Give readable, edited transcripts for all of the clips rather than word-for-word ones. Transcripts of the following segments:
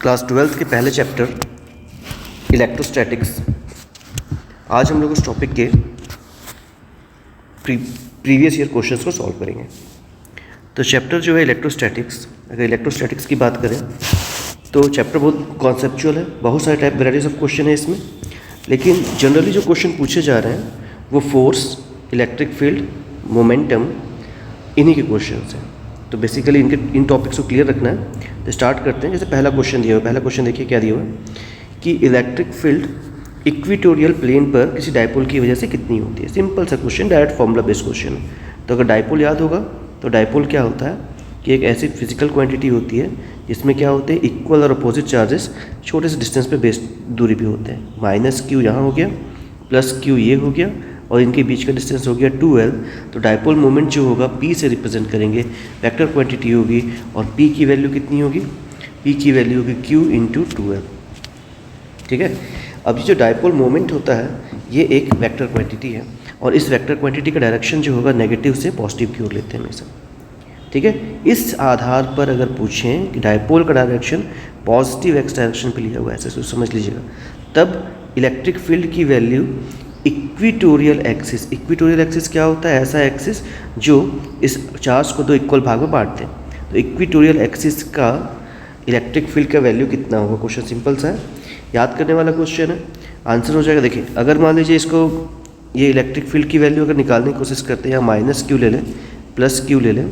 Class 12th के पहले chapter electrostatics. आज हम लोग उस टॉपिक के प्रीवियस ईयर क्वेश्चंस को सॉल्व करेंगे। तो चैप्टर जो है इलेक्ट्रोस्टैटिक्स, अगर इलेक्ट्रोस्टैटिक्स की बात करें तो चैप्टर बहुत कॉन्सेप्चुअल है, बहुत सारे टाइप वेराइटीज ऑफ क्वेश्चन है इसमें। लेकिन जनरली जो क्वेश्चन पूछे जा रहे हैं वो फोर्स, इलेक्ट्रिक फील्ड, मोमेंटम, इन्हीं के क्वेश्चन हैं। तो बेसिकली इन टॉपिक्स को क्लियर रखना है। तो स्टार्ट करते हैं। जैसे पहला क्वेश्चन दिया हुआ है, पहला क्वेश्चन देखिए क्या दिया हुआ है कि इलेक्ट्रिक फील्ड इक्वेटोरियल प्लेन पर किसी डायपोल की वजह से कितनी होती है। सिंपल सा question, direct formula based question है। तो अगर डायपोल याद होगा तो डायपोल क्या होता है कि एक ऐसी फिजिकल क्वांटिटी होती है जिसमें क्या होते हैं इक्वल और अपोजिट चार्जेस छोटे से डिस्टेंस पे बेस्ड दूरी पे होते हैं। माइनस क्यू यहाँ हो गया, प्लस क्यू ये हो गया, और इनके बीच का डिस्टेंस हो गया 2l। तो डायपोल मोमेंट जो होगा p से रिप्रेजेंट करेंगे, वेक्टर क्वांटिटी होगी, और p की वैल्यू कितनी होगी, p की वैल्यू होगी q इंटू 2l। ठीक है। अब ये जो डायपोल मोमेंट होता है ये एक वेक्टर क्वांटिटी है, और इस वेक्टर क्वांटिटी का डायरेक्शन जो होगा नेगेटिव से पॉजिटिव की ओर लेते हैं हमेशा। ठीक है। इस आधार पर अगर पूछें कि डायपोल का डायरेक्शन पॉजिटिव एक्स डायरेक्शन पे लिया हुआ है, ऐसे समझ लीजिएगा, तब इलेक्ट्रिक फील्ड की value equatorial axis. Equatorial axis क्या होता है? ऐसा एक्सिस जो इस चार्ज को दो इक्वल भाग में बांटते हैं। तो इक्वेटोरियल एक्सिस का इलेक्ट्रिक फील्ड का वैल्यू कितना होगा? क्वेश्चन सिंपल सा है, याद करने वाला क्वेश्चन है। आंसर हो जाएगा, देखिए अगर मान लीजिए इसको ये इलेक्ट्रिक फील्ड की वैल्यू अगर निकालने की कोशिश करते हैं, या माइनस क्यू ले लें, प्लस क्यू ले लें,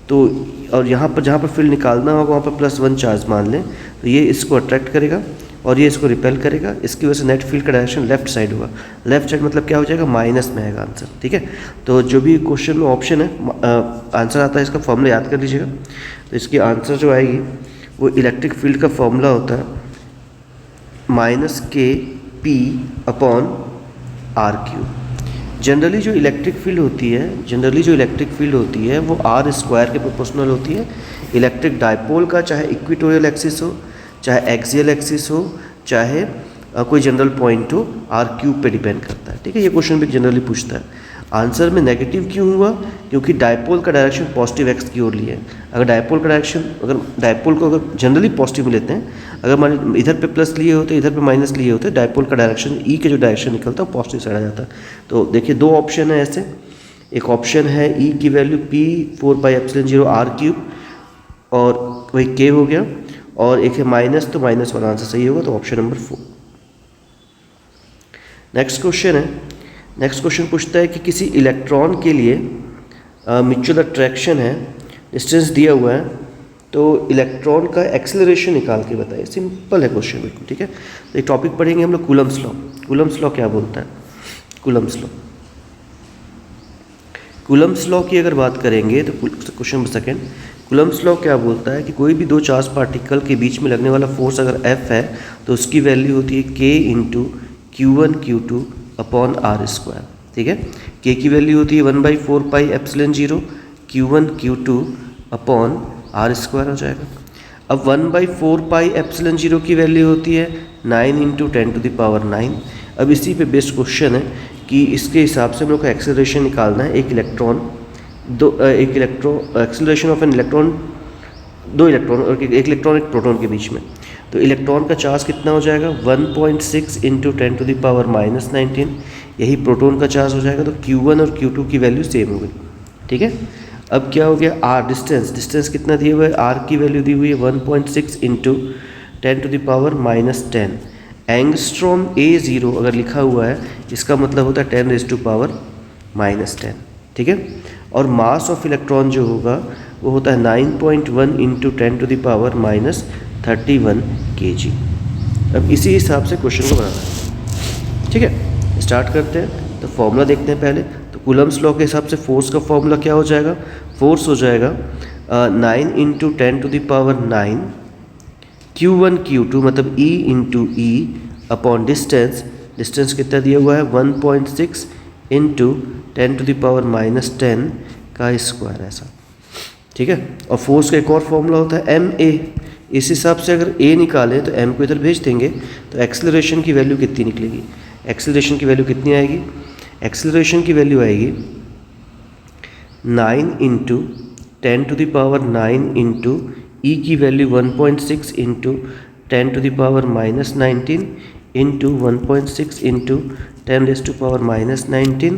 तो और यहाँ पर जहाँ पर फील्ड निकालना होगा वहाँ पर +1 चार्ज मान लें, तो ये इसको अट्रैक्ट करेगा और ये इसको रिपेल करेगा। इसकी वजह से नेट फील्ड का डायरेक्शन लेफ्ट साइड होगा। लेफ्ट साइड मतलब क्या हो जाएगा? माइनस में आएगा आंसर। ठीक है। तो जो भी क्वेश्चन में ऑप्शन है आंसर आता है, इसका फॉर्मूला याद कर लीजिएगा। तो इसकी आंसर जो आएगी वो इलेक्ट्रिक फील्ड का फॉर्मूला होता है -kp/r³। जनरली जो इलेक्ट्रिक फील्ड होती है वो r² के प्रोपोर्शनल होती है। इलेक्ट्रिक डायपोल का चाहे इक्वेटोरियल एक्सिस हो, चाहे एक्सियल एक्सिस हो, चाहे कोई जनरल पॉइंट हो, r³ पे डिपेंड करता है। ठीक है। ये क्वेश्चन भी जनरली पूछता है। आंसर में नेगेटिव क्यों हुआ? क्योंकि डायपोल का डायरेक्शन पॉजिटिव एक्स की ओर लिया है। अगर डायपोल को अगर जनरली पॉजिटिव में लेते हैं, अगर मान इधर पे प्लस लिए होते, इधर पे माइनस लिए होते, डायपोल का डायरेक्शन ई के जो डायरेक्शन निकलता है वो पॉजिटिव साइड आ जाता है। तो देखिए दो ऑप्शन है ऐसे, एक ऑप्शन है ई की वैल्यू p/4πε0r³ और वही k हो गया, और एक है माइनस, तो माइनस वाला आंसर सही होगा, तो ऑप्शन नंबर 4। नेक्स्ट क्वेश्चन पूछता है कि किसी इलेक्ट्रॉन के लिए म्यूचुअल अट्रैक्शन है, डिस्टेंस दिया हुआ है, तो इलेक्ट्रॉन का एक्सेलरेशन निकाल के बताइए। सिंपल है क्वेश्चन बिल्कुल। ठीक है। तो एक टॉपिक पढ़ेंगे हम लोग कूलम्स लॉ। कूलम्स लॉ क्या बोलता है? कूलम्स लॉ की अगर बात करेंगे तो क्वेश्चन नंबर 2, कूलम्स लॉ क्या बोलता है कि कोई भी दो चार्ज पार्टिकल के बीच में लगने वाला फोर्स अगर F है तो उसकी वैल्यू होती है k इंटू Q1Q2/r²। ठीक है। k की वैल्यू होती है 1/4πε0 Q1Q2/r² हो जाएगा। अब 1/4πε0 की वैल्यू होती है 9 × 10⁹ अब इसी पे बेस्ड क्वेश्चन है कि इसके हिसाब से हम लोग को एक्सेलरेशन निकालना है। एक्सेलरेशन ऑफ एन इलेक्ट्रॉन, दो इलेक्ट्रॉन और एक इलेक्ट्रॉन एक प्रोटॉन के बीच में। तो इलेक्ट्रॉन का चार्ज कितना हो जाएगा? 1.6 × 10⁻−19। यही प्रोटॉन का चार्ज हो जाएगा। तो Q1 और Q2 की वैल्यू सेम हो गई। ठीक है। अब क्या हो गया? R डिस्टेंस कितना दिया हुआ है? R की वैल्यू दी हुई है 1.6 × 10⁻−10 एंगस्ट्रॉम A0 अगर लिखा हुआ है, इसका मतलब होता है 10⁻−10। ठीक है। और मास ऑफ इलेक्ट्रॉन जो होगा वो होता है 9.1 × 10⁻31 kg। अब इसी हिसाब से क्वेश्चन को बनाना है। ठीक है। स्टार्ट करते हैं। तो फॉर्मूला देखते हैं पहले। तो कूलम्स लॉ के हिसाब से फोर्स का फॉर्मूला क्या हो जाएगा? फोर्स हो जाएगा 9 × 10⁹ Q1 Q2 मतलब E × E अपॉन डिस्टेंस कितना दिया हुआ है? 1.6 × 10⁻−10 का स्क्वायर ऐसा। ठीक है। और फोर्स का एक और फॉर्मूला होता है ma। इस हिसाब से अगर a निकालें तो m को इधर भेज देंगे, तो एक्सेलरेशन की वैल्यू कितनी निकलेगी? एक्सेलरेशन की वैल्यू कितनी आएगी? एक्सेलरेशन की वैल्यू आएगी 9 × 10⁹ e की value 1.6 × 10⁻⁻19 into 1.6 into 10⁻⁻19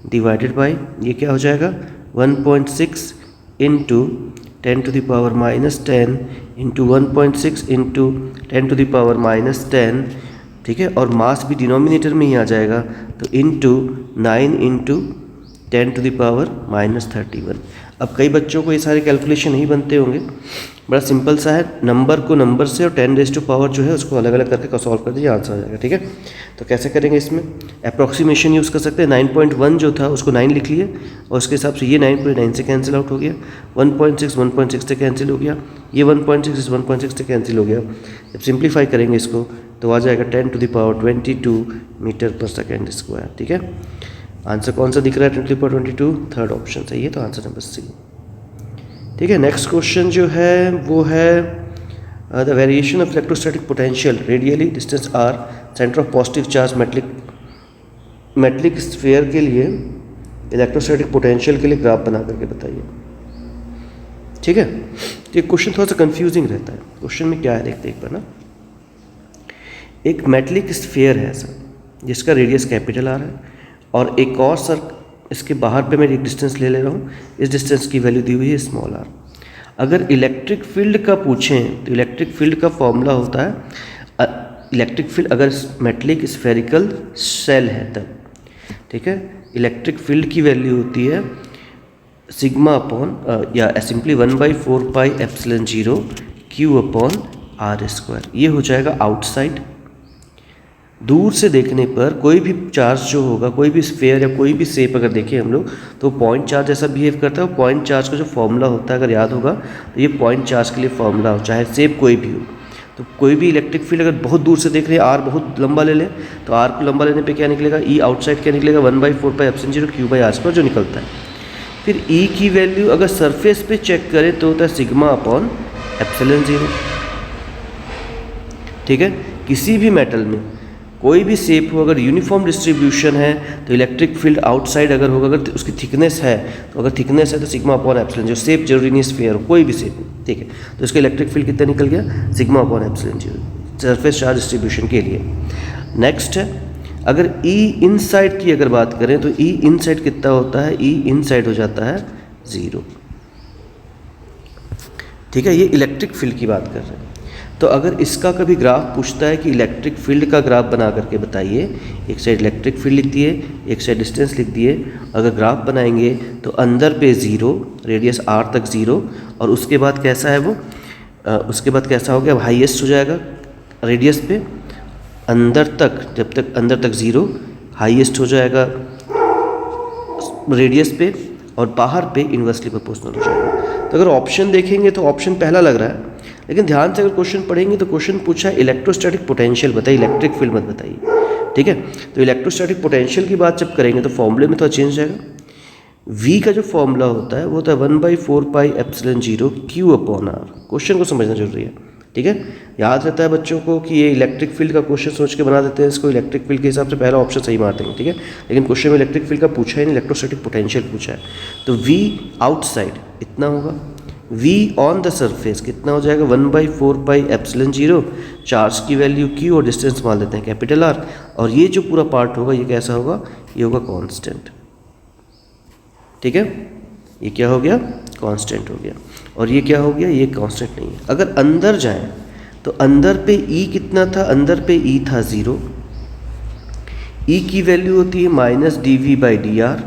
divided by, ये क्या हो जाएगा 1.6 इंटू 10⁻10 इंटू 1.6 इंटू 10⁻10, ठीक है, और मास भी डिनोमिनेटर में ही आ जाएगा, तो इंटू 9 इंटू 10⁻31। अब कई बच्चों को ये सारे कैलकुलेशन नहीं बनते होंगे, बड़ा सिंपल सा है, नंबर को नंबर से और 10⁻⁴ जो है उसको अलग अलग करके सॉल्व कर दीजिए, आंसर आ जाएगा। ठीक है, तो कैसे करेंगे, इसमें अप्रॉक्सीमेशन यूज़ कर सकते हैं। 9.1 जो था उसको 9 लिख लिए और उसके हिसाब से ये 9.9 से कैंसिल आउट हो गया, 1.6 से कैंसिल हो गया, ये 1.6 से कैंसिल हो गया। जब सिंप्लीफाई करेंगे इसको तो आ जाएगा 10⁻22 मीटर पर सेकेंड स्क्वायर। ठीक है, आंसर कौन सा दिख रहा है 10⁻22, थर्ड ऑप्शन सही है, तो आंसर नंबर सी। ठीक है, नेक्स्ट क्वेश्चन जो है वो है the variation of electrostatic potential radially distance R centre of positive charge metallic sphere के लिए इलेक्ट्रोस्टैटिक पोटेंशियल के लिए ग्राफ बना करके बताइए। ठीक है, तो ये क्वेश्चन थोड़ा सा कंफ्यूजिंग रहता है। क्वेश्चन में क्या है देखते एक बार ना, एक मेटलिक स्फीयर है ऐसा जिसका रेडियस कैपिटल आर है और एक और इसके बाहर पे मैं एक डिस्टेंस ले रहा हूँ, इस डिस्टेंस की वैल्यू दी हुई है स्मॉल आर। अगर इलेक्ट्रिक फील्ड का पूछें तो इलेक्ट्रिक फील्ड का फॉर्मूला होता है इलेक्ट्रिक फील्ड अगर मेटलिक स्फेरिकल सेल है तब, ठीक है, इलेक्ट्रिक फील्ड की वैल्यू होती है सिग्मा अपॉन या simply 1/4 pi epsilon 0 Q upon R square. ये हो जाएगा आउटसाइड। दूर से देखने पर कोई भी चार्ज जो होगा, कोई भी स्फीयर या कोई भी शेप अगर देखें हम लोग तो पॉइंट चार्ज जैसा बिहेव करता है। पॉइंट चार्ज का जो फॉर्मूला होता है अगर याद होगा तो ये पॉइंट चार्ज के लिए फॉर्मूला हो, चाहे शेप कोई भी हो। तो कोई भी इलेक्ट्रिक फील्ड अगर बहुत दूर से देख रहे हैं, आर बहुत लंबा ले लें तो आर को लंबा लेने पे क्या निकलेगा, ई आउटसाइड क्या निकलेगा 1/4 pi epsilon 0 Q by R square जो निकलता है। फिर ई की वैल्यू अगर सरफेस पे चेक करें तो होता है सिग्मा अपॉन एप्सिलॉन 0। ठीक है, किसी भी मेटल में कोई भी शेप हो अगर यूनिफॉर्म डिस्ट्रीब्यूशन है तो इलेक्ट्रिक फील्ड आउटसाइड अगर होगा, अगर उसकी थिकनेस है तो अगर थिकनेस है तो सिग्मा अपॉन एप्सिलॉन 0, शेप जरूरी नहीं स्फीयर हो, कोई भी शेप। ठीक है, तो इसका इलेक्ट्रिक फील्ड कितना निकल गया sigma upon epsilon 0 surface charge distribution के लिए। नेक्स्ट है अगर ई इनसाइड की अगर बात करें तो ई इनसाइड कितना होता है, ई इनसाइड हो जाता है 0। ठीक है, ये इलेक्ट्रिक फील्ड की बात कर रहे हैं। तो अगर इसका कभी ग्राफ पूछता है कि इलेक्ट्रिक फील्ड का ग्राफ बना करके बताइए, एक साइड इलेक्ट्रिक फील्ड लिख दिए, एक साइड डिस्टेंस लिख दिए, अगर ग्राफ बनाएंगे तो अंदर पे 0, रेडियस r तक 0 और उसके बाद कैसा है वो उसके बाद कैसा हो गया, हाईएस्ट हो जाएगा रेडियस पे अंदर तक, जब तक अंदर तक 0 हाईएस्ट हो जाएगा रेडियस पे और बाहर पे इन्वर्सली प्रोपोर्शनल हो जाएगा। तो अगर ऑप्शन देखेंगे तो ऑप्शन पहला लग रहा है, लेकिन ध्यान से अगर क्वेश्चन पढ़ेंगे तो क्वेश्चन पूछा है इलेक्ट्रोस्टैटिक पोटेंशियल बताइए, इलेक्ट्रिक फील्ड मत बताइए। ठीक है, तो इलेक्ट्रोस्टैटिक पोटेंशियल की बात जब करेंगे तो फॉर्मूले में थोड़ा चेंज हो जाएगा। V का जो फॉर्मूला होता है वो होता है 1/4 pi epsilon 0 Q upon R. Question को समझना जरूरी है। ठीक है, याद रहता है बच्चों को कि ये इलेक्ट्रिक फील्ड का क्वेश्चन सोच के बना देते हैं, इसको इलेक्ट्रिक फील्ड के हिसाब से पहला ऑप्शन सही मार देंगे। ठीक है, लेकिन क्वेश्चन में इलेक्ट्रिक फील्ड का पूछा ही नहीं, इलेक्ट्रोस्टैटिक पोटेंशियल पूछा है। तो V आउटसाइड इतना होगा, V ऑन द सरफेस कितना हो जाएगा 1/4 पाई एप्सिलॉन 0, चार्ज की वैल्यू Q और डिस्टेंस मान लेते हैं कैपिटल R, और ये जो पूरा पार्ट होगा ये कैसा होगा, ये होगा कांस्टेंट। ठीक है, ये क्या हो गया कांस्टेंट हो गया, और ये क्या हो गया, ये कांस्टेंट नहीं है। अगर अंदर जाएं तो अंदर पे E कितना था, अंदर पे E था 0, E की वैल्यू होती है -dV/dr।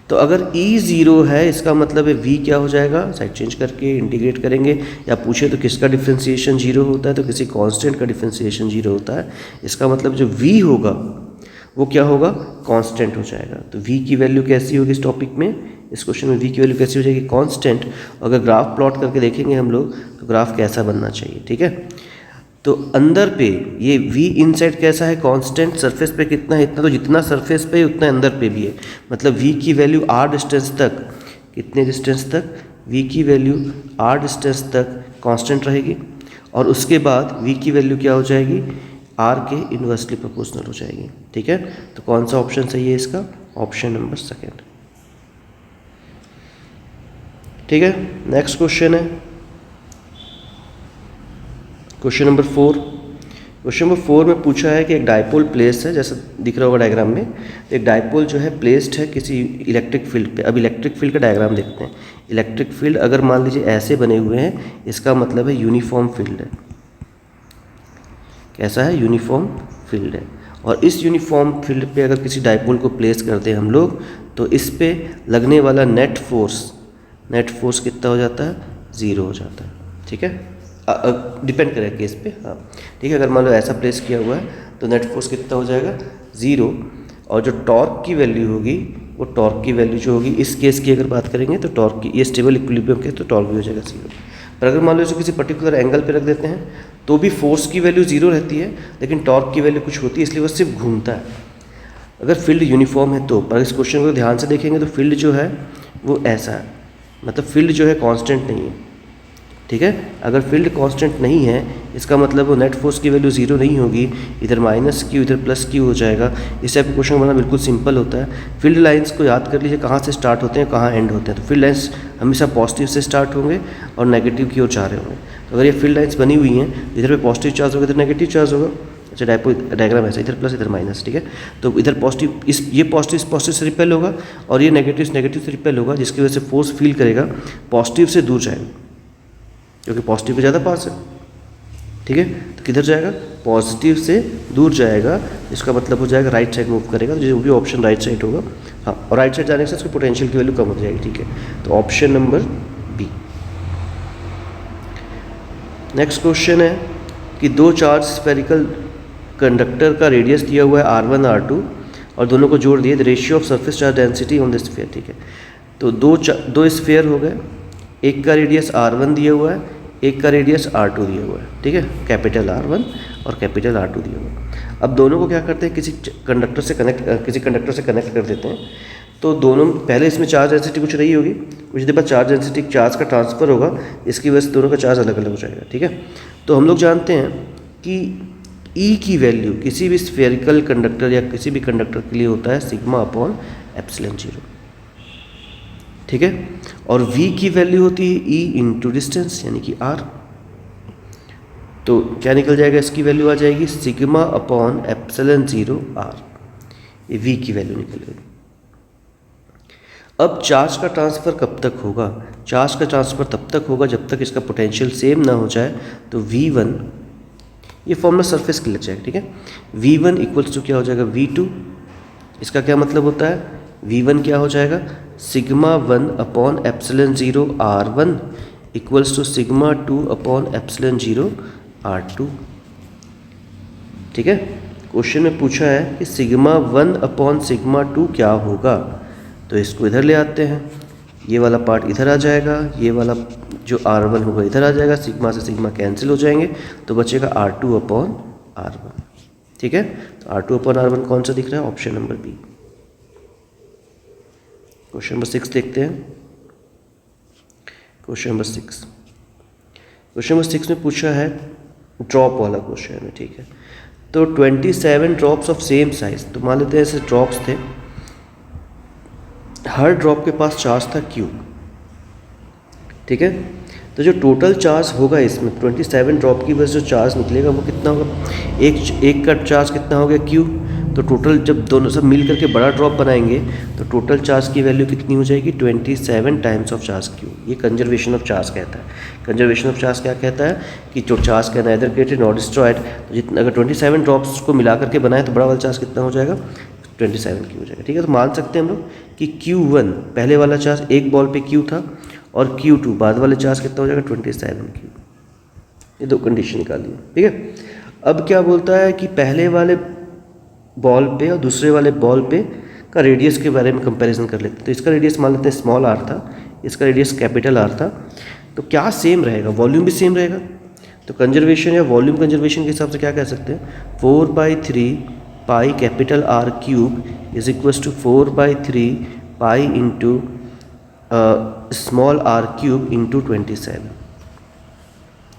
तो अगर E 0 है इसका मतलब है V क्या हो जाएगा, साइड चेंज करके इंटीग्रेट करेंगे, या पूछे तो किसका डिफरेंशिएशन 0 होता है, तो किसी कांस्टेंट का डिफरेंशिएशन 0 होता है। इसका मतलब जो V होगा वो क्या होगा, कांस्टेंट हो जाएगा। तो V की वैल्यू कैसी होगी इस टॉपिक में, इस क्वेश्चन में V की वैल्यू कैसी हो जाएगी, कांस्टेंट। अगर ग्राफ प्लॉट करके देखेंगे हम लोग तो ग्राफ कैसा बनना चाहिए। ठीक है, तो अंदर पे ये V इनसाइड कैसा है, कांस्टेंट, सरफेस पे कितना है इतना, तो जितना सरफेस पे उतना अंदर पे भी है। मतलब V की वैल्यू r डिस्टेंस तक, कितने डिस्टेंस तक, V की वैल्यू r डिस्टेंस तक कांस्टेंट रहेगी, और उसके बाद V की वैल्यू क्या हो जाएगी, r के इन्वर्सली प्रोपोर्शनल हो जाएगी। ठीक है, तो कौन सा ऑप्शन सही है इसका, ऑप्शन नंबर सेकेंड। ठीक है, नेक्स्ट क्वेश्चन है क्वेश्चन नंबर 4। क्वेश्चन नंबर 4 में पूछा है कि एक डायपोल प्लेस है, जैसा दिख रहा होगा डायग्राम में, एक डायपोल जो है प्लेस्ड है किसी इलेक्ट्रिक फील्ड पे। अब इलेक्ट्रिक फील्ड का डायग्राम देखते हैं। इलेक्ट्रिक फील्ड अगर मान लीजिए ऐसे बने हुए हैं, इसका मतलब है यूनिफॉर्म फील्ड है। कैसा है? यूनिफॉर्म फील्ड है। और इस यूनिफॉर्म फील्ड पे अगर किसी डायपोल को प्लेस करते हैं हम लोग, तो इस पे लगने वाला नेट फोर्स कितना हो जाता है? 0 हो जाता है। ठीक है, डिपेंड करेगा केस पे। हाँ ठीक है, अगर मान लो ऐसा प्लेस किया हुआ है तो नेट फोर्स कितना हो जाएगा? 0। और जो टॉर्क की वैल्यू होगी, वो टॉर्क की वैल्यू जो होगी, इस केस की अगर बात करेंगे तो टॉर्क की, ये स्टेबल इक्विलिब्रियम के, तो टॉर्क भी हो जाएगा 0। पर अगर मान लो इसको किसी पर्टिकुलर एंगल पे रख देते हैं तो भी फोर्स की वैल्यू 0 रहती है, लेकिन टॉर्क की वैल्यू कुछ होती है, इसलिए वो सिर्फ घूमता है अगर फील्ड यूनिफॉर्म है तो। पर इस क्वेश्चन को ध्यान से देखेंगे तो फील्ड जो है वो ऐसा है, मतलब फील्ड जो है कांस्टेंट नहीं है। ठीक है, अगर फील्ड कांस्टेंट नहीं है, इसका मतलब वो नेट फोर्स की वैल्यू 0 नहीं होगी, इधर -q इधर +q हो जाएगा। इस टाइप का क्वेश्चन बनाना बिल्कुल सिंपल होता है। फील्ड लाइंस को याद कर लीजिए, कहाँ से स्टार्ट होते हैं, कहाँ एंड होते हैं। तो फील्ड लाइंस हमेशा पॉजिटिव से स्टार्ट होंगे और नेगेटिव की ओर जा रहे होंगे। तो अगर ये फील्ड लाइंस बनी हुई हैं, इधर पे पॉजिटिव चार्ज होगा, इधर नेगेटिव चार्ज होगा। अच्छा, डायग्राम ऐसा, इधर प्लस इधर माइनस। ठीक है, तो इधर पॉजिटिव, ये पॉजिटिव से रिपेल होगा और ये नेगेटिव से रिपेल होगा, जिसकी वजह से फोर्स फील करेगा, पॉजिटिव से दूर जाएगा क्योंकि पॉजिटिव पे ज़्यादा पास है। ठीक है, तो किधर जाएगा? पॉजिटिव से दूर जाएगा, इसका मतलब हो जाएगा राइट साइड मूव करेगा। तो जो भी ऑप्शन राइट साइड होगा, हाँ, और राइट साइड जाने से उसकी पोटेंशियल की वैल्यू कम हो जाएगी। ठीक है, तो option number B. Next question है कि दो चार्ज स्फेरिकल कंडक्टर का रेडियस दिया हुआ है R1 R2 और दोनों को जोड़ दिए, the ratio of surface charge density on the sphere. ठीक है, तो दो स्फीयर हो गए, एक का रेडियस R1 दिया हुआ है, एक का रेडियस R2 दिया हुआ है। ठीक है, कैपिटल R1 और कैपिटल R2 दिया हुआ है। अब दोनों को क्या करते हैं, किसी कंडक्टर से कनेक्ट कर देते हैं। तो दोनों, पहले इसमें चार्ज डेंसिटी कुछ रही होगी, कुछ देर बाद चार्ज डेंसिटी चार्ज का ट्रांसफ़र होगा, इसकी वजह से दोनों का चार्ज अलग अलग हो जाएगा। ठीक है, तो हम लोग जानते हैं कि E की वैल्यू किसी भी स्फेरिकल कंडक्टर या किसी भी कंडक्टर के लिए होता है σ/ε0। ठीक है, और V की वैल्यू होती है E इंटू डिस्टेंस यानी कि R। तो क्या निकल जाएगा, इसकी वैल्यू आ जाएगी σ/ε0R। ये V की वैल्यू निकल गई। अब चार्ज का ट्रांसफ़र कब तक होगा? चार्ज का ट्रांसफ़र तब तक होगा जब तक इसका पोटेंशियल सेम ना हो जाए। तो V1, ये फॉर्मूला सरफेस के लग जाएगा। ठीक है, V1 इक्वल्स टू क्या हो जाएगा, V2। इसका क्या मतलब होता है, V1 क्या हो जाएगा, σ1/ε0R1 इक्वल्स टू σ2/ε0R2। ठीक है, क्वेश्चन में पूछा है कि σ1/σ2 क्या होगा, तो इसको इधर ले आते हैं, ये वाला पार्ट इधर आ जाएगा, ये वाला जो R1 होगा इधर आ जाएगा, सिग्मा से सिग्मा कैंसिल हो जाएंगे, तो बचेगा R2/R1। ठीक है, तो R2/R1 कौन सा दिख रहा है, option number B. Question number 6 देखते हैं। क्वेश्चन नंबर 6 में पूछा है ड्रॉप वाला क्वेश्चन है। ठीक है, तो 27 ड्रॉप्स ऑफ सेम साइज, तो मान लेते हैं ऐसे ड्रॉप्स थे, हर ड्रॉप के पास चार्ज था Q। ठीक है, तो जो टोटल चार्ज होगा इसमें 27 ड्रॉप की वजह से जो चार्ज निकलेगा वो कितना होगा, एक का चार्ज कितना हो गया Q। तो टोटल जब दोनों सब मिल करके बड़ा ड्रॉप बनाएंगे तो टोटल चार्ज की वैल्यू कितनी हो जाएगी, 27 टाइम्स ऑफ चार्ज Q। ये कंजर्वेशन ऑफ चार्ज कहता है। कंजर्वेशन ऑफ चार्ज क्या कहता है कि जो charge can neither created not destroyed. तो जितना अगर 27 ड्रॉप्स को मिला करके बनाए तो बड़ा वाला चार्ज कितना हो जाएगा, 27 Q हो जाएगा। ठीक है, तो मान सकते हैं हम लोग कि Q1 पहले वाला चार्ज एक बॉल पे Q था और Q2 बाद वाले चार्ज कितना हो जाएगा, 27 Q। ये दो कंडीशन निकाली। ठीक है, अब क्या बोलता है कि पहले वाले बॉल पे और दूसरे वाले बॉल पे का रेडियस के बारे में कंपैरिजन कर लेते हैं। तो इसका रेडियस मान लेते हैं स्मॉल r था, इसका रेडियस कैपिटल R था, तो क्या सेम रहेगा, वॉल्यूम भी सेम रहेगा। तो कंजर्वेशन या वॉल्यूम कंजर्वेशन के हिसाब से क्या कह सकते हैं, 4/3 pi capital R cube is equals to 4/3 pi into small r cube into 27।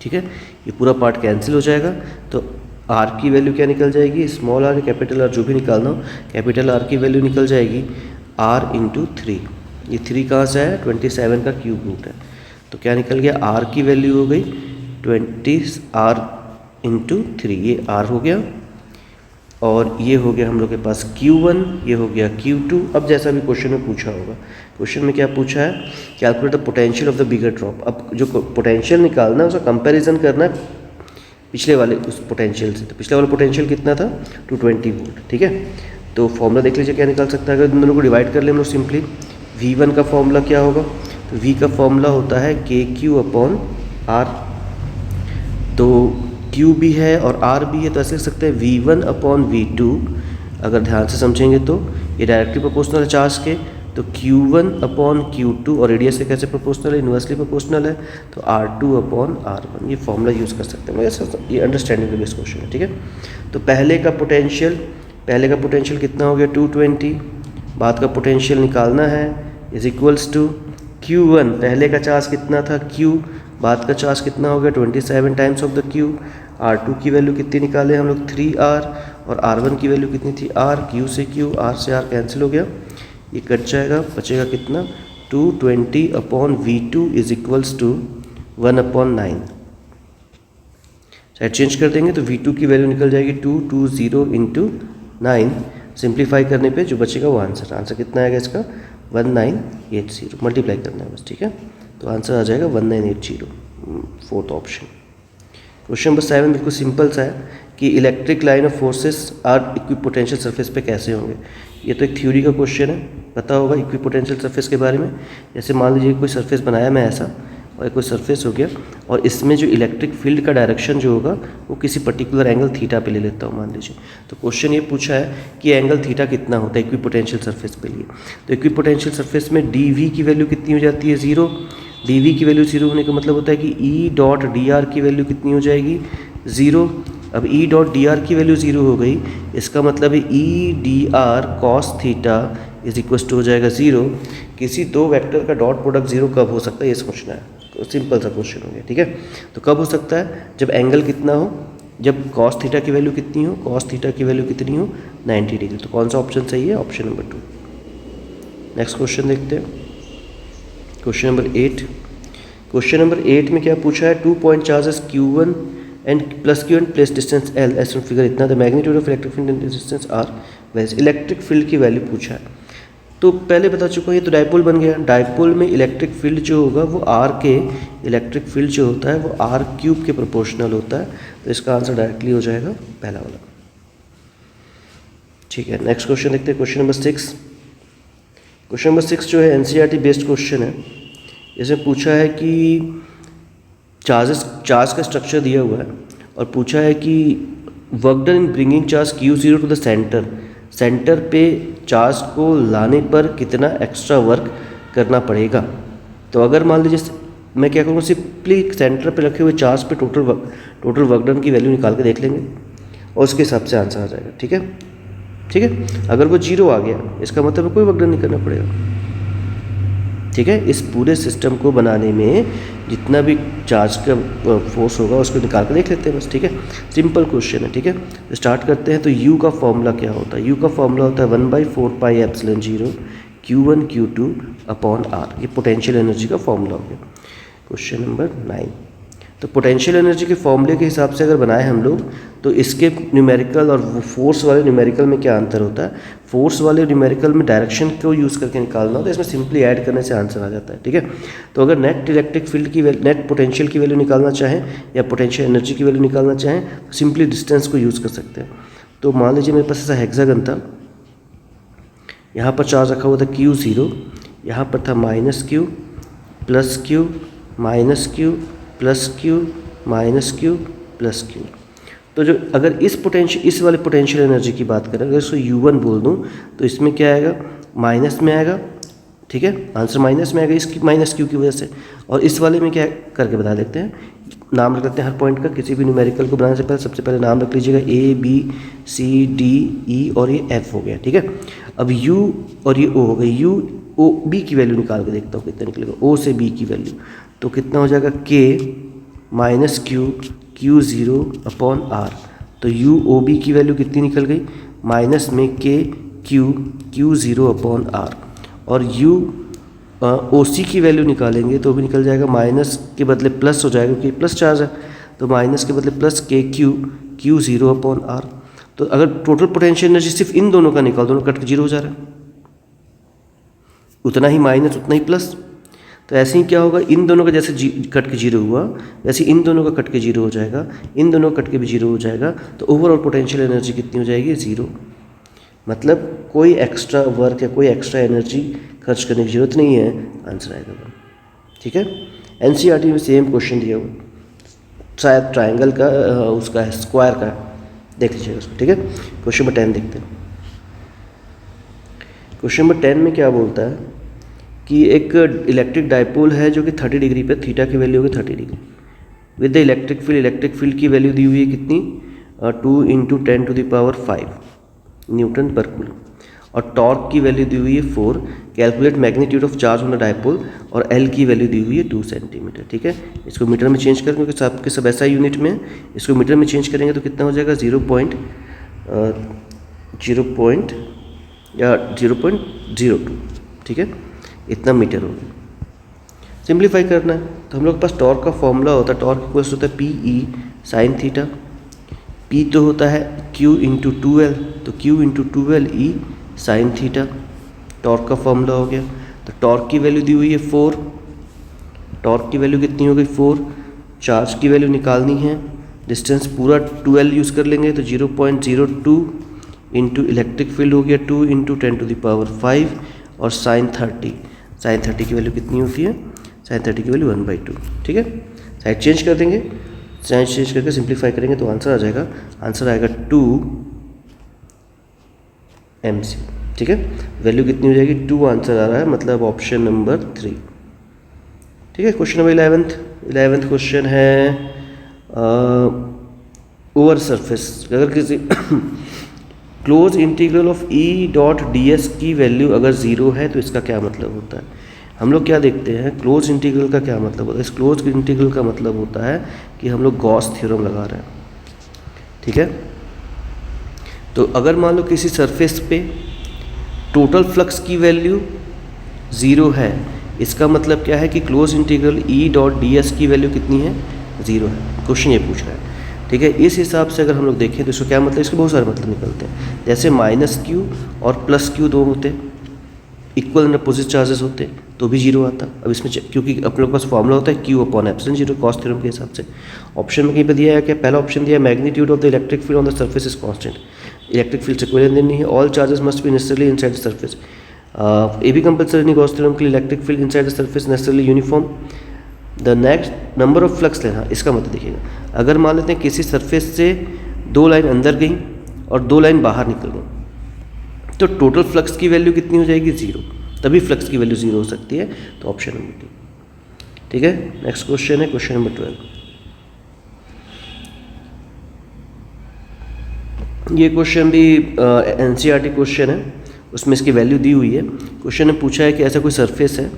ठीक है, ये पूरा पार्ट कैंसिल हो जाएगा, तो R की वैल्यू क्या निकल जाएगी, स्मॉल r कैपिटल R जो भी निकालना हो, कैपिटल R की वैल्यू निकल जाएगी R इंटू 3। ये 3 कहाँ से है, 27 का क्यूब रूट है, तो क्या निकल गया, R की वैल्यू हो गई 20 R इंटू 3, ये R हो गया, और ये हो गया हम लोग के पास Q1, ये हो गया Q2। अब जैसा भी क्वेश्चन में पूछा होगा, क्वेश्चन में क्या पूछा है, calculate the potential of the bigger drop. अब जो पोटेंशियल निकालना है उसका कंपैरिजन करना है पिछले वाले उस पोटेंशियल से। तो पिछले वाला पोटेंशियल कितना था, 220 वोल्ट, ठीक है। तो फॉर्मूला देख लीजिए क्या निकाल सकता है, अगर दोनों को डिवाइड कर ले हम लोग सिंपली। V1 का फॉर्मूला क्या होगा, तो V का फॉर्मूला होता है KQ/R। तो Q भी है और R भी है, तो ऐसे लिख सकते हैं V1/V2। अगर ध्यान से समझेंगे तो ये डायरेक्टली प्रोपोर्शनल है चार्ज के, तो Q1/Q2, और रेडियस से कैसे प्रोपोर्शनल है, इन्वर्सली प्रोपोर्शनल है, तो R2/R1। ये फॉर्मूला यूज़ कर सकते हैं, मतलब ये अंडरस्टैंडिंग के बेस क्वेश्चन है, ठीक है। तो पहले का पोटेंशियल कितना हो गया, 220। बाद का पोटेंशियल निकालना है, इज इक्वल्स टू Q1, पहले का चार्ज कितना था Q, बाद का चार्ज कितना हो गया 27 times of the Q। R2 की वैल्यू कितनी निकाले हम लोग, 3R, और R1 की वैल्यू कितनी थी R। Q से Q, R से R कैंसिल हो गया, ये कट जाएगा, बचेगा कितना, 220/V2 is equals to 1/9। Side change कर देंगे तो V2 की वैल्यू निकल जाएगी 220 इंटू 9। सिंप्लीफाई करने पे जो बचेगा वो आंसर कितना आएगा इसका, 1980। मल्टीप्लाई करना है बस, ठीक है। तो आंसर आ जाएगा 1980, फोर्थ ऑप्शन। क्वेश्चन नंबर 7 बिल्कुल सिंपल सा है कि electric line of forces are equipotential surface पे कैसे होंगे। ये तो एक थ्योरी का क्वेश्चन है, पता होगा इक्विपोटेंशियल सरफेस के बारे में। जैसे मान लीजिए कोई सरफेस बनाया मैं ऐसा, और कोई सरफेस हो गया, और इसमें जो इलेक्ट्रिक फील्ड का डायरेक्शन जो होगा वो किसी पर्टिकुलर एंगल थीटा पे ले लेता हूँ मान लीजिए। तो क्वेश्चन ये पूछा है कि एंगल थीटा कितना होता है इक्विपोटेंशियल सरफेस के लिए। तो इक्विपोटेंशियल सरफेस में dV की वैल्यू कितनी हो जाती है, 0। dV की वैल्यू 0 होने का मतलब होता है कि E.dr की वैल्यू कितनी हो जाएगी, 0। अब E.dr की वैल्यू 0 हो गई, इसका मतलब है E.dr cos theta is equal to हो जाएगा 0। किसी दो वेक्टर का डॉट प्रोडक्ट 0 कब हो सकता है ये सोचना है, तो सिंपल सा क्वेश्चन हो गया, ठीक है। तो कब हो सकता है, जब एंगल कितना हो, जब cos थीटा की वैल्यू कितनी हो, cos थीटा की वैल्यू कितनी हो, 90 डिग्री। तो कौन सा ऑप्शन सही है, ऑप्शन नंबर 2। नेक्स्ट क्वेश्चन देखते हैं, क्वेश्चन नंबर 8। क्वेश्चन नंबर 8 में क्या पूछा है, 2 point charges Q1 and plus Q and place distance L as figure इतना, the magnitude of electric field and distance R वेज। इलेक्ट्रिक फील्ड की वैल्यू पूछा है, तो पहले बता चुका हूँ, ये तो डायपोल बन गया। डायपोल में इलेक्ट्रिक फील्ड जो होगा वो R के, इलेक्ट्रिक फील्ड जो होता है वो R³ के प्रोपोर्शनल होता है। तो इसका आंसर डायरेक्टली हो जाएगा पहला वाला, ठीक है। नेक्स्ट क्वेश्चन देखते हैं, क्वेश्चन नंबर 6। क्वेश्चन नंबर 6 जो है NCERT बेस्ड क्वेश्चन है। इसमें पूछा है कि चार्ज का स्ट्रक्चर दिया हुआ है, और पूछा है कि work done in bringing charge Q0 to the centre पे चार्ज को लाने पर कितना एक्स्ट्रा वर्क करना पड़ेगा। तो अगर मान लीजिए मैं क्या करूँगा, सिंपली सेंटर पे रखे हुए चार्ज पे टोटल वर्क डन की वैल्यू निकाल के देख लेंगे, और उसके हिसाब से आंसर आ जाएगा, ठीक है, ठीक है। अगर वो 0 आ गया, इसका मतलब कोई वर्क डन नहीं करना पड़ेगा, ठीक है। इस पूरे सिस्टम को बनाने में जितना भी चार्ज का फोर्स होगा उसको निकाल कर देख लेते हैं बस, ठीक है। सिंपल क्वेश्चन है, ठीक है। स्टार्ट करते हैं। तो U का फॉर्मूला क्या होता है, U का फॉर्मूला होता है 1/4πε0 Q1 Q2/R। ये पोटेंशियल एनर्जी का फॉर्मूला हो गया। Question number 9। तो पोटेंशियल एनर्जी के फॉर्मूले के हिसाब से अगर बनाए हम लोग, तो इसके न्यूमेरिकल और फोर्स वाले न्यूमेरिकल में क्या अंतर होता है। फोर्स वाले न्यूमेरिकल में डायरेक्शन को यूज़ करके निकालना होता है, इसमें सिंपली ऐड करने से आंसर आ जाता है, ठीक है। तो अगर नेट इलेक्ट्रिक फील्ड की नेट पोटेंशियल की वैल्यू निकालना चाहें या पोटेंशियल एनर्जी की वैल्यू निकालना चाहें, तो सिंपली डिस्टेंस को यूज़ कर सकते हैं। तो मान लीजिए मेरे पास ऐसा हेक्सागन था, यहाँ पर चार्ज रखा हुआ था Q0, यहाँ पर था -Q plus Q minus Q plus Q minus Q plus Q। तो जो अगर इस वाले पोटेंशियल एनर्जी की बात करें, अगर इसको U1 बोल दूँ तो इसमें क्या आएगा, माइनस में आएगा, ठीक है। आंसर माइनस में आएगा इसकी -Q की वजह से। और इस वाले में क्या करके बता देते हैं, नाम रख लेते हैं हर पॉइंट का। किसी भी न्यूमेरिकल को बनाने से पहले सबसे पहले नाम रख लीजिएगा, A B C D E और ये F हो गया, ठीक है। अब U और ये O हो गई। U O B की वैल्यू निकाल के देखता हूँ कितना निकलेगा, O से B की वैल्यू। तो कितना हो जाएगा, K माइनस Q Q0/R। तो U O B की वैल्यू कितनी निकल गई, माइनस में K Q Q0/R। और U O C की वैल्यू निकालेंगे तो भी निकल जाएगा, माइनस के बदले प्लस हो जाएगा क्योंकि प्लस चार्ज है। तो माइनस के बदले प्लस के क्यू, क्यू 0 अपॉन आर। तो अगर टोटल पोटेंशियल एनर्जी सिर्फ इन दोनों का निकाल, दोनों कट के 0 हो जा रहा है, उतना ही माइनस उतना ही प्लस। तो ऐसे ही क्या होगा, इन दोनों का जैसे कट के 0 हुआ, वैसे इन दोनों का कट के 0 हो जाएगा, इन दोनों का कट के भी 0 हो जाएगा। तो ओवरऑल पोटेंशियल एनर्जी कितनी हो जाएगी, 0। मतलब कोई एक्स्ट्रा वर्क या कोई एक्स्ट्रा एनर्जी खर्च करने की जरूरत नहीं है, आंसर आएगा 1। ठीक है, एनसीईआरटी में सेम क्वेश्चन दिया हुआ, शायद ट्राइंगल का उसका है, स्क्वायर का, देख लीजिएगा उसको। ठीक है, क्वेश्चन नंबर 10 देखते हैं। क्वेश्चन नंबर 10 में क्या बोलता है कि एक इलेक्ट्रिक डाइपोल है जो कि 30 डिग्री पे, थीटा की वैल्यू होगी 30 degree, with the electric field की वैल्यू दी हुई है कितनी, 2 × 10⁵ न्यूटन पर कूलम, और टॉर्क की वैल्यू दी हुई है 4। Calculate magnitude of charge on the dipole, और एल की वैल्यू दी हुई है 2 सेंटीमीटर। ठीक है, इसको मीटर में चेंज करें क्योंकि सबके सब ऐसा यूनिट में, इसको मीटर में चेंज करेंगे तो कितना हो जाएगा, 0.02। ठीक है, इतना मीटर होगा। सिंप्लीफाई करना है तो हम लोग के पास टॉर्क का फॉर्मूला होता है, टॉर्क इक्वल्स होता है PE sin थीटा, P तो होता है Q × 2L, तो Q × 2L E sin theta, torque का फॉर्मूला हो गया। तो टॉर्क की वैल्यू दी हुई है 4, टॉर्क की वैल्यू कितनी हो गई 4, चार्ज की वैल्यू निकालनी है, डिस्टेंस पूरा 2L यूज़ कर लेंगे तो 0.02 इंटू इलेक्ट्रिक फील्ड हो गया 2 × 10⁵, और sin 30 की वैल्यू कितनी होती है, sin 30 की वैल्यू 1/2। ठीक है, साइड चेंज कर देंगे, साइड चेंज करके सिंप्लीफाई करेंगे तो आंसर आ जाएगा, आंसर आएगा 2 mc। ठीक है, वैल्यू कितनी हो जाएगी, 2 आंसर आ रहा है, मतलब ऑप्शन नंबर 3। ठीक है, क्वेश्चन नंबर 11th क्वेश्चन है ओवर सरफेस, अगर किसी क्लोज इंटीग्रल ऑफ E.ds की वैल्यू अगर 0 है तो इसका क्या मतलब होता है। हम लोग क्या देखते हैं, क्लोज इंटीग्रल का क्या मतलब होता है। इस क्लोज इंटीग्रल का मतलब होता है कि हम लोग गॉस थ्योरम लगा रहे हैं। ठीक है, तो अगर मान लो किसी सरफेस पे टोटल फ्लक्स की वैल्यू 0 है, इसका मतलब क्या है कि क्लोज इंटीग्रल E.ds की वैल्यू कितनी है, 0 है। क्वेश्चन ये पूछ रहा है। ठीक है, इस हिसाब से अगर हम लोग देखें तो इसको क्या मतलब, इसके बहुत सारे मतलब निकलते हैं। जैसे -Q और +Q दो होते, इक्वल एंड अपोजिट चार्जेस होते तो भी 0 आता। अब इसमें क्योंकि अपने लोग पास फॉर्मूला होता है Q/ε0 कॉस थ्योरम के हिसाब से। ऑप्शन में कहीं पर दिया है क्या, पहला ऑप्शन दिया है magnitude of the electric field on the surface is constant, electric field से कोई लेन देन नहीं है। All charges must be necessarily inside the surface, ये भी कंपलसरी नहीं कॉस थ्योरम के लिए, electric field inside the surface necessarily uniform. The next number of flux लेना, इसका मतलब देखिएगा, अगर मान लेते हैं किसी सरफेस से 2 लाइन अंदर गई और 2 लाइन बाहर निकल गई, तो टोटल फ्लक्स की वैल्यू कितनी हो जाएगी, 0, तभी फ्लक्स की वैल्यू 0 हो सकती है, तो ऑप्शन नंबर 2। ठीक है, नेक्स्ट क्वेश्चन है क्वेश्चन नंबर 12। ये क्वेश्चन भी एनसीईआरटी क्वेश्चन है, उसमें इसकी वैल्यू दी हुई है। क्वेश्चन ने पूछा है कि ऐसा कोई सरफेस है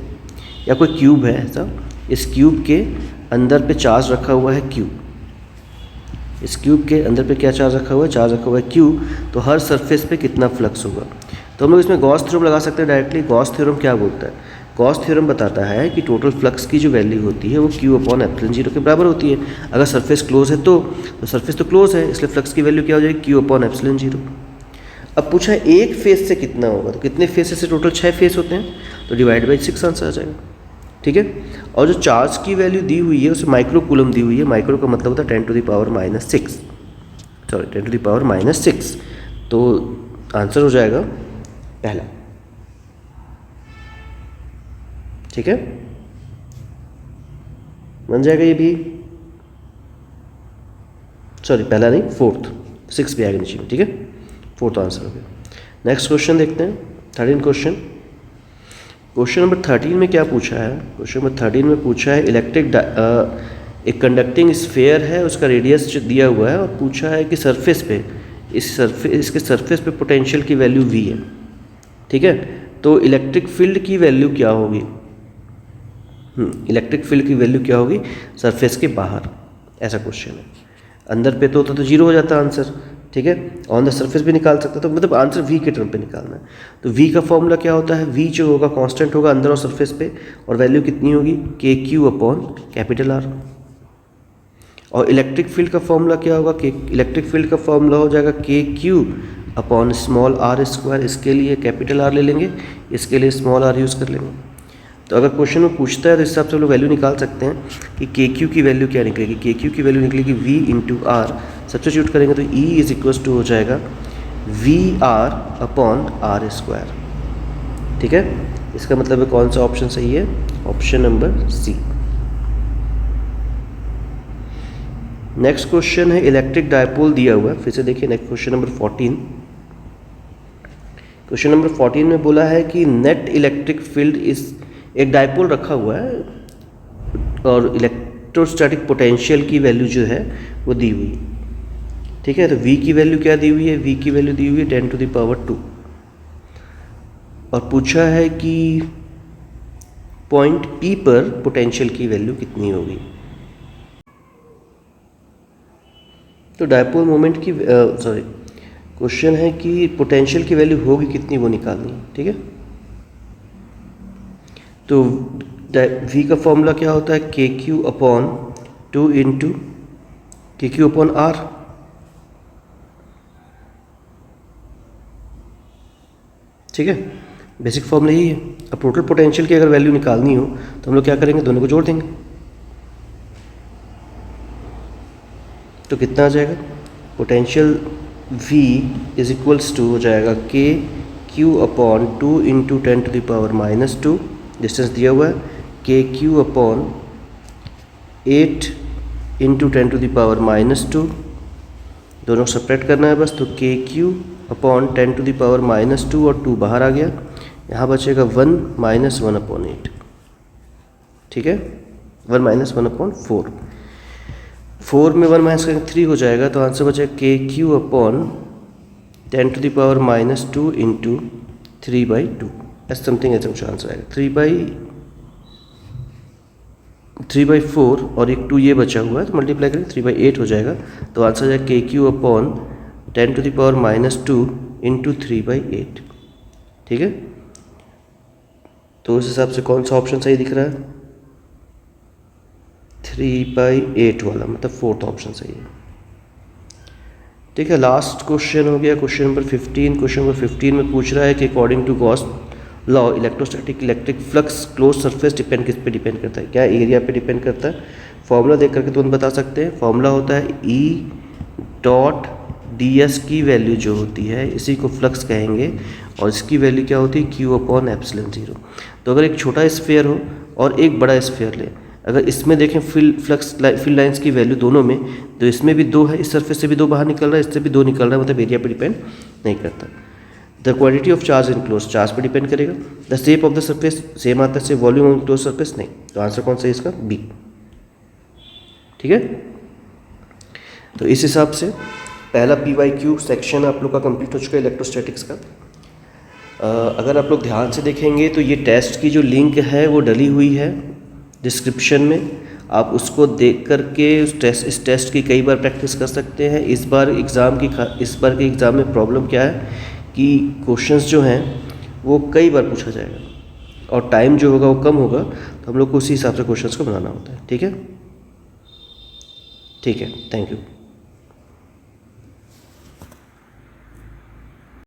या कोई क्यूब है ऐसा, इस क्यूब के अंदर पे चार्ज रखा हुआ है Q, इस क्यूब के अंदर पे क्या चार्ज रखा हुआ है, चार्ज रखा हुआ है Q, तो हर सरफेस पे कितना फ्लक्स होगा। तो हम लोग इसमें गॉस थ्योरम लगा सकते हैं डायरेक्टली। गॉस थ्योरम क्या बोलता है, गॉस थ्योरम बताता है कि टोटल फ्लक्स की जो वैल्यू होती है वो Q/ε0 के बराबर होती है। अगर सरफेस क्लोज है तो सरफेस तो क्लोज है, इसलिए फ्लक्स की वैल्यू क्या हो जाएगी, Q/ε0। अब पूछा है एक फेस से कितना होगा, तो कितने फेस से टोटल 6 फेस होते हैं, तो डिवाइड बाई 6 आंसर आ जाएगा। ठीक है, और जो चार्ज की वैल्यू दी हुई है उसे माइक्रो कूलम दी हुई है, माइक्रो का मतलब होता है 10⁻⁻6, तो आंसर हो जाएगा पहला। ठीक है, बन जाएगा ये भी, सॉरी पहला नहीं, 4th, 6 भी आएगा नीचे में। ठीक है, 4th आंसर हो गया। नेक्स्ट क्वेश्चन देखते हैं, 13 क्वेश्चन। क्वेश्चन नंबर 13 में क्या पूछा है, क्वेश्चन नंबर 13 में पूछा है एक कंडक्टिंग स्फेयर है, उसका रेडियस दिया हुआ है, और पूछा है कि सरफेस पे इसके सरफेस पे पोटेंशियल की वैल्यू V है। ठीक है, तो इलेक्ट्रिक फील्ड की वैल्यू क्या होगी, इलेक्ट्रिक फील्ड की वैल्यू क्या होगी सरफेस के बाहर, ऐसा क्वेश्चन है। अंदर पे तो होता तो 0 हो जाता आंसर। ठीक है, ऑन द सरफेस भी निकाल सकते, तो मतलब आंसर V के टर्म पे निकालना है। तो V का फॉर्मूला क्या होता है, V जो होगा कांस्टेंट होगा अंदर और सरफेस पे, और वैल्यू कितनी होगी, KQ/R। और इलेक्ट्रिक फील्ड का फॉर्मूला क्या होगा, के इलेक्ट्रिक फील्ड का फॉर्मूला हो जाएगा K Q upon small R square. इसके लिए कैपिटल आर ले लेंगे, इसके लिए स्मॉल आर यूज़ कर लेंगे। तो अगर क्वेश्चन में पूछता है तो इस हिसाब से हम लोग वैल्यू निकाल सकते हैं कि के क्यू की वैल्यू क्या निकलेगी। के क्यू की वैल्यू निकलेगी वी इंटू आर, सब्स्टिट्यूट करेंगे तो ई इज इक्वल्स टू हो जाएगा V R upon R square. ठीक है, इसका मतलब है कौन सा ऑप्शन सही है, option number C. Next question है इलेक्ट्रिक डायपोल दिया हुआ है, फिर से देखिए next question number 14। Question number 14 में बोला है कि नेट इलेक्ट्रिक फील्ड इस, एक डायपोल रखा हुआ है और इलेक्ट्रोस्टैटिक पोटेंशियल की वैल्यू जो है वो दी हुई है। ठीक है, तो V की वैल्यू क्या दी हुई है, V की वैल्यू दी हुई है 10⁻²। और पूछा है कि पॉइंट P पर पोटेंशियल की वैल्यू कितनी होगी। तो डायपोल मोमेंट की क्वेश्चन है कि पोटेंशियल की वैल्यू होगी कितनी वो निकालनी है। ठीक है, तो V का फॉर्मूला क्या होता है, के क्यू अपॉन 2 इंटू के क्यू अपॉन आर। ठीक है, बेसिक फॉर्मूला यही है। अब टोटल पोटेंशियल की अगर वैल्यू निकालनी हो तो हम लोग क्या करेंगे, दोनों को जोड़ देंगे। तो कितना आ जाएगा, potential V is equals to हो जाएगा K Q upon 2 into 10⁻², distance दिया हुआ है, के क्यू अपॉन 8 इंटू 10⁻², दोनों सेपरेट करना है बस। तो के क्यू अपॉन 10⁻² और 2 बाहर आ गया, यहाँ बचेगा 1 - 1/8। ठीक है, 1 - 1/4, 4 में 1 माइनस करेंगे 3 हो जाएगा। तो आंसर बचेगा के क्यू अपॉन 10⁻² इंटू 3/2, ऐसा समथिंग ऐसा कुछ आंसर आएगा। 3/4 और एक 2 ये बचा हुआ है तो मल्टीप्लाई करेंगे 3/8 हो जाएगा। तो आंसर जाएगा के क्यू अपॉन 10⁻² इंटू 3/8। ठीक है, तो उस हिसाब से कौन सा ऑप्शन सही दिख रहा है, 3/8 वाला, मतलब फोर्थ ऑप्शन सही है। ठीक है, लास्ट क्वेश्चन हो गया क्वेश्चन नंबर 15। क्वेश्चन नंबर 15 में पूछ रहा है कि according to Gauss law electrostatic electric flux close surface depend किस पे डिपेंड करता है, क्या एरिया पे डिपेंड करता है। फॉर्मूला देख करके तुरंत बता सकते हैं। फॉर्मूला होता है E.ds की वैल्यू जो होती है इसी को फ्लक्स कहेंगे, और इसकी वैल्यू क्या होती है, Q/ε0। तो अगर एक छोटा स्फीयर हो और एक बड़ा स्फीयर ले, अगर इसमें देखें फील्ड लाइंस की वैल्यू दोनों में, तो इसमें भी 2 है, इस सरफेस से भी 2 बाहर निकल रहा है, इससे भी 2 निकल रहा है, मतलब एरिया पे डिपेंड नहीं करता। The quantity of charge in close, charge पे डिपेंड करेगा। The shape of the surface same आता है, वॉल्यूम ऑफ क्लोज सरफेस नहीं। तो आंसर कौन सा है इसका, बी। ठीक है, तो इस हिसाब से पहला PYQ सेक्शन आप लोग का कंप्लीट हो चुका है इलेक्ट्रोस्टैटिक्स का। अगर आप लोग ध्यान से देखेंगे तो ये टेस्ट की जो लिंक है वो डली हुई है डिस्क्रिप्शन में, आप उसको देख करके इस टेस्ट की कई बार प्रैक्टिस कर सकते हैं। इस बार के एग्ज़ाम में प्रॉब्लम क्या है कि क्वेश्चंस जो हैं वो कई बार पूछा जाएगा और टाइम जो होगा वो कम होगा, तो हम लोग को उसी हिसाब से क्वेश्चंस को बनाना होता है। ठीक है, थैंक यू।